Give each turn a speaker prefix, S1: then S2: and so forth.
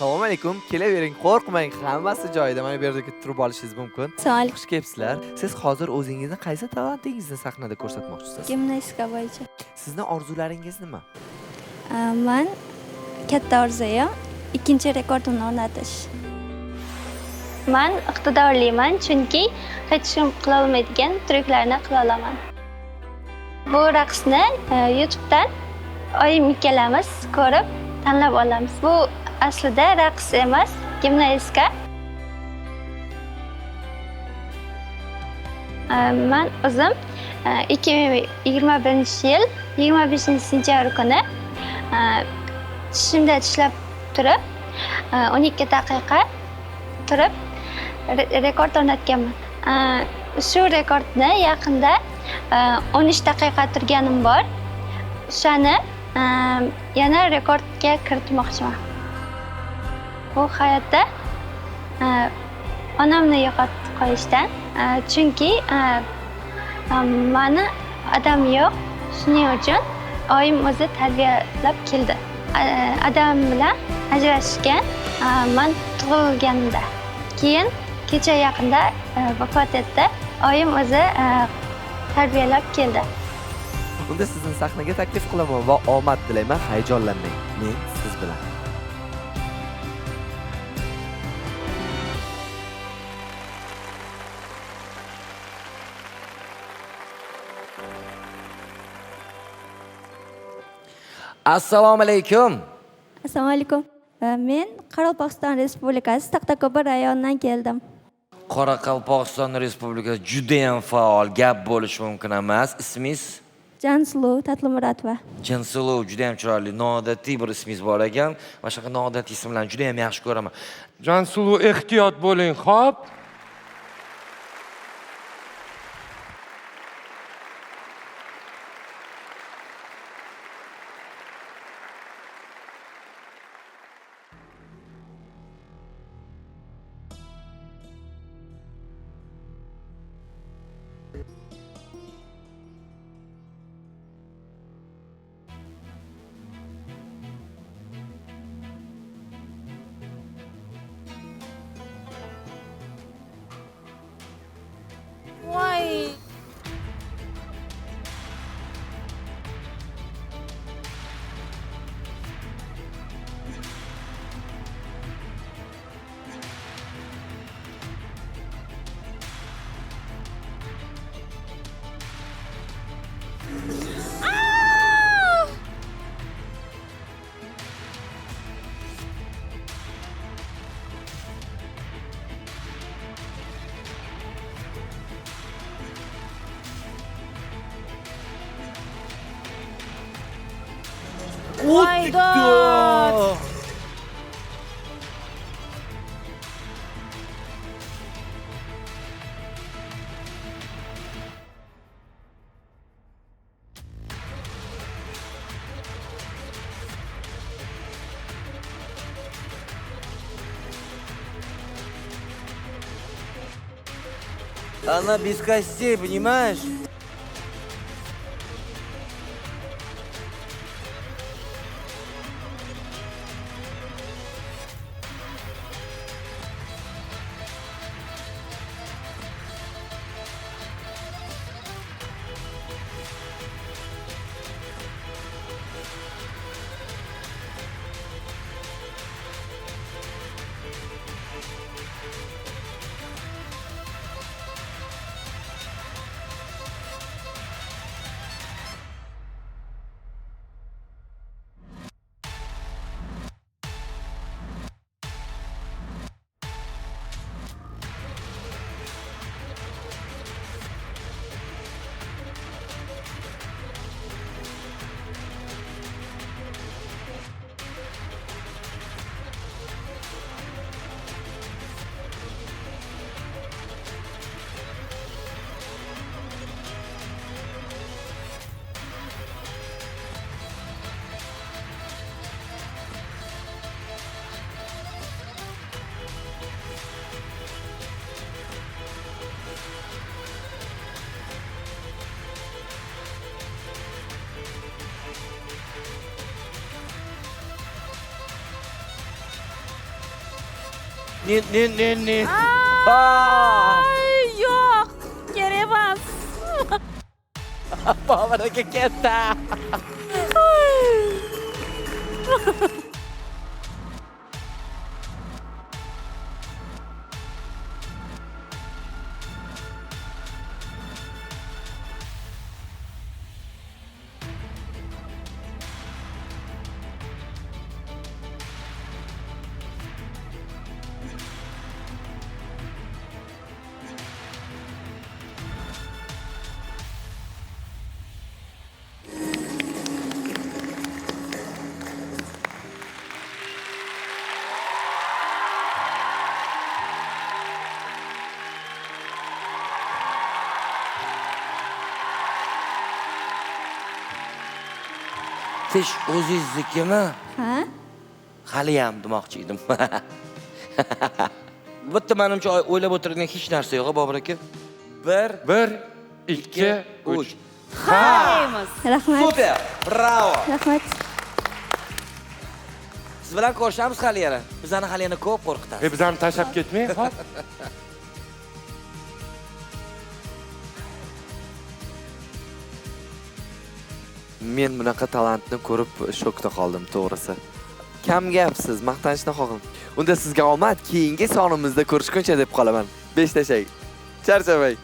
S1: Assalomu alaykum. Kelavering, qo'rqmang, hammasi joyida. Mana bu yerda turib olishingiz mumkin.
S2: Assalomu alaykum.
S1: Xush kelibsizlar. Siz hozir o'zingizni qaysi talentingizni sahnada ko'rsatmoqchisiz?
S2: Gimnastika bo'yicha.
S1: Sizning orzularingiz nima?
S2: Men katta orzuyim ikkinchi rekordimni o'rnatish. Men iqtidorliman, chunki hech kim qila olmaydigan tryuklarni qila olaman. Bu raqsni YouTube'dan oyim ikkalamiz ko'rib tanlab olamiz. Bu aslida raqs emas, gimnastika. Men o'zim 2021-yil 25-sentyabr kuni tishimda tishlab turib 12 daqiqa turib rekord o'rnatganman. Shu rekordni yaqinda 13 daqiqa turganim bor. O'shani yana rekordga kiritmoqchiman. Bu hayotda onamni yo'qotib qo'yishdan, chunki meni adam yo'q, shuning uchun oyim o'zi tarbiyalab keldi. Adam bilan ajrashgan men tug'ilganimda. Keyin kecha yaqinda vafot etdi. Oyim o'zi tarbiyalab keldi.
S1: Unda sizni sahnaga taklif qilaman va omad tilayman. Hayajonlanmang. Men siz bilan. Assalomu alaykum.
S2: Assalomu alaykum. Men Qoraqalpog'iston Respublikasi Taqtaqo'pir rayonidan keldim.
S3: Qoraqalpog'iston Respublikasi juda ham faol, gap bo'lishi mumkin emas. Ismingiz?
S2: Jansulu Tatlimuratova.
S3: Jansulu, juda ham chiroyli, noodatiy bir ismingiz bor ekan. Mana shunaqa noodatiy ismlarni juda ham yaxshi ko'raman.
S4: Jansulu, ehtiyot bo'ling, xo'p?
S5: Voy. Voydod.
S3: Она без костей, понимаешь? Ne.
S5: Ay, yo'q. Kerak emas.
S1: Bobur aka ketdi.
S3: Siz o'zingiznikimi?
S2: Ha?
S3: Haliyam demoqchi edim. Bitta menimcha o'ylab o'tirgan hech narsa yo'q, Bobur aka. 1
S4: 1, 2, 3.
S5: Qaraymiz.
S2: Rahmat.
S3: Super! Bravo!
S2: Rahmat.
S3: Siz bilan ko'rishamiz hali yana. Bizani hali yana ko'p qo'rqitasiz.
S4: Bizani tashlab ketmang, hop.
S1: Men bunaqa talantni ko'rib shokda qoldim, to'g'risi. Kam gapsiz, maqtanishni xohim. Unda sizga omad, keyingi sonimizda ko'rishguncha deb qolaman. 5 tashak. Charchamang.